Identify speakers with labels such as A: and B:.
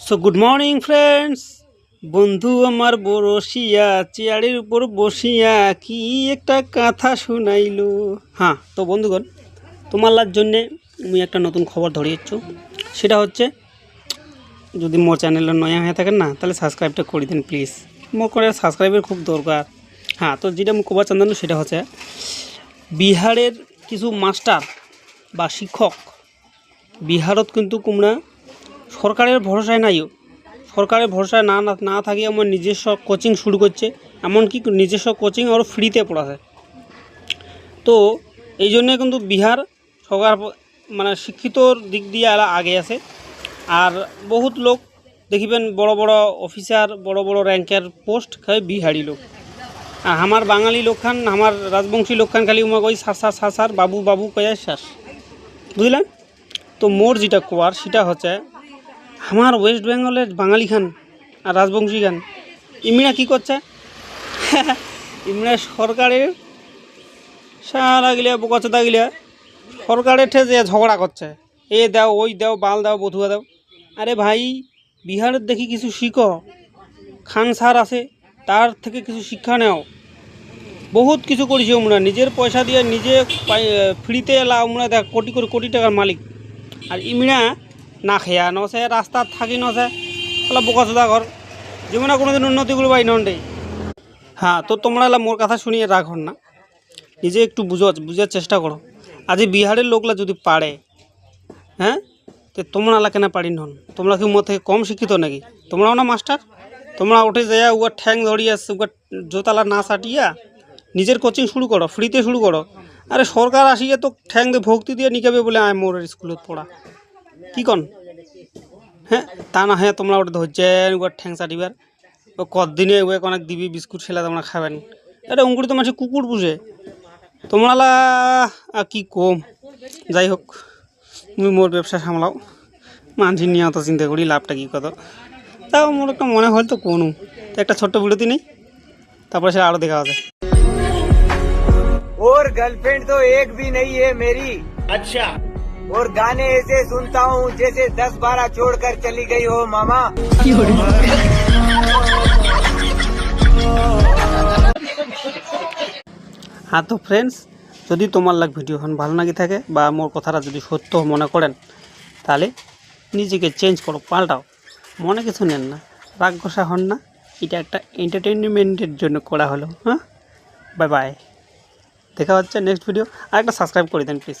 A: So good morning friends. বন্ধু আমার বরসিয়া চেয়ারের উপর বসিয়া কি একটা কথা শুনাইলো। হ্যাঁ, তো বন্ধুগণ, তোমার জন্যে আমি একটা নতুন খবর ধরিয়েছ। সেটা হচ্ছে, যদি মোর চ্যানেলে নয়া হয়ে থাকেন না, তাহলে সাবস্ক্রাইবটা করে দিন প্লিজ। মোর করে সাবস্ক্রাইবের খুব দরকার। হ্যাঁ, তো যেটা আমি কবার চান্দানো সেটা হচ্ছে, বিহারের কিছু মাস্টার বা শিক্ষক বিহারত কিন্তু কুমড়া সরকারের ভরসায় নাইও, সরকারের ভরসায় না থাকে আমার নিজস্ব কোচিং শুরু করছে, এমনকি নিজস্ব কোচিং আরও ফ্রিতে পড়ায়। তো এই জন্যে কিন্তু বিহার সরকার মানে শিক্ষিতর দিক দিয়ে আগে আছে। আর বহুত লোক দেখিবেন বড় বড় অফিসার, বড় বড় র্যাঙ্কের পোস্ট খাই বিহারি লোক। আর আমার বাঙালি লোকখান, আমার রাজবংশী লোকখান খালি উমা কই সার বাবু বাবু কয়ে শ্বাস, বুঝলেন? তো মোর যেটা কোয়ার সেটা হচ্ছে, আমার ওয়েস্ট বেঙ্গলের বাঙালি খান আর রাজবংশী খান ইমরা কী করছে, ইমরা সরকারের সারা গিলা বোকাচোদা গিলা সরকারের ঠে যে ঝগড়া করছে, এ দাও ওই দাও বাল দাও বধুয়া দাও। আরে ভাই, বিহারের দেখি কিছু শিখো, খান স্যার আছে, তার থেকে কিছু শিক্ষা নেও। বহুত কিছু করেছি আমরা, নিজের পয়সা দিয়ে নিজে ফ্রিতে এলা আমরা, দেখ কোটি টাকার মালিক। আর ইমরা না খেয়া নছে, রাস্তা থাকি নছে, তাহলে বোকাচোদা ঘর জীবনে কোনোদিন উন্নতি করবো এই নন্ডে। হ্যাঁ, তো তোমরা এলা মোর কথা শুনিয়ে রাখো না, নিজে একটু বুঝার চেষ্টা করো। আজ বিহারের লোকলা যদি পারে, হ্যাঁ, তো তোমরা এলা কেন পারি নন? তোমরা কি মোর থেকে কম শিক্ষিত নাকি? তোমরাও না মাস্টার, তোমরা উঠে যায় উয়ার ঠ্যাং ধরিয়া উয়ার জোতালা না সাটিয়া নিজের কোচিং শুরু করো, ফ্রিতে শুরু করো। আরে সরকার আসিয়া তো ঠ্যাং দিয়ে ভক্তি দিয়ে নিকাবে বলে আয় মোর স্কুলত পড়া, কি কন? হ্যাঁ, তা না হ্যাঁ, তোমরা ওটা ধরছেন ওর ঠ্যাং চাটিবার, ও কদিনে ওয়ে অনেক দিবি বিস্কুট ছেলে তোমরা খাবেন। এটা উঙ্কুরি তো মানুষ কুকুর পুষে, তোমরা কি কম। যাই হোক, তুমি মোর ব্যবসা সামলাও, মানছি নিয়ে অত চিন্তা করি লাভটা কী কত। তাও মোর একটা মনে হয় তো কোনো একটা ছোট্ট বিরতি নেই, তারপরে সে আরও দেখা হবে।
B: और गर्लफ्रेंड तो एक भी नहीं है मेरी। अच्छा। और गाने ऐसे सुनता हूँ जैसे 10-12 छोड़कर चली गई हो मामा।
A: হ্যাঁ, তো ফ্রেন্ডস, যদি তোমার ভিডিওখন ভালো লাগি থাকে বা মোর কথাটা যদি সত্য মনে করেন, তাহলে নিজেকে চেঞ্জ করো, পাল্টাও, মনে কিছু নেন না, রাগ গোসা হন না। এটা একটা এন্টারটেনমেন্টের জন্য করা হলো। হ্যাঁ, বাই বাই, দেখা হচ্ছে নেক্সট ভিডিও। আর একটা সাবস্ক্রাইব করে দেন প্লিজ।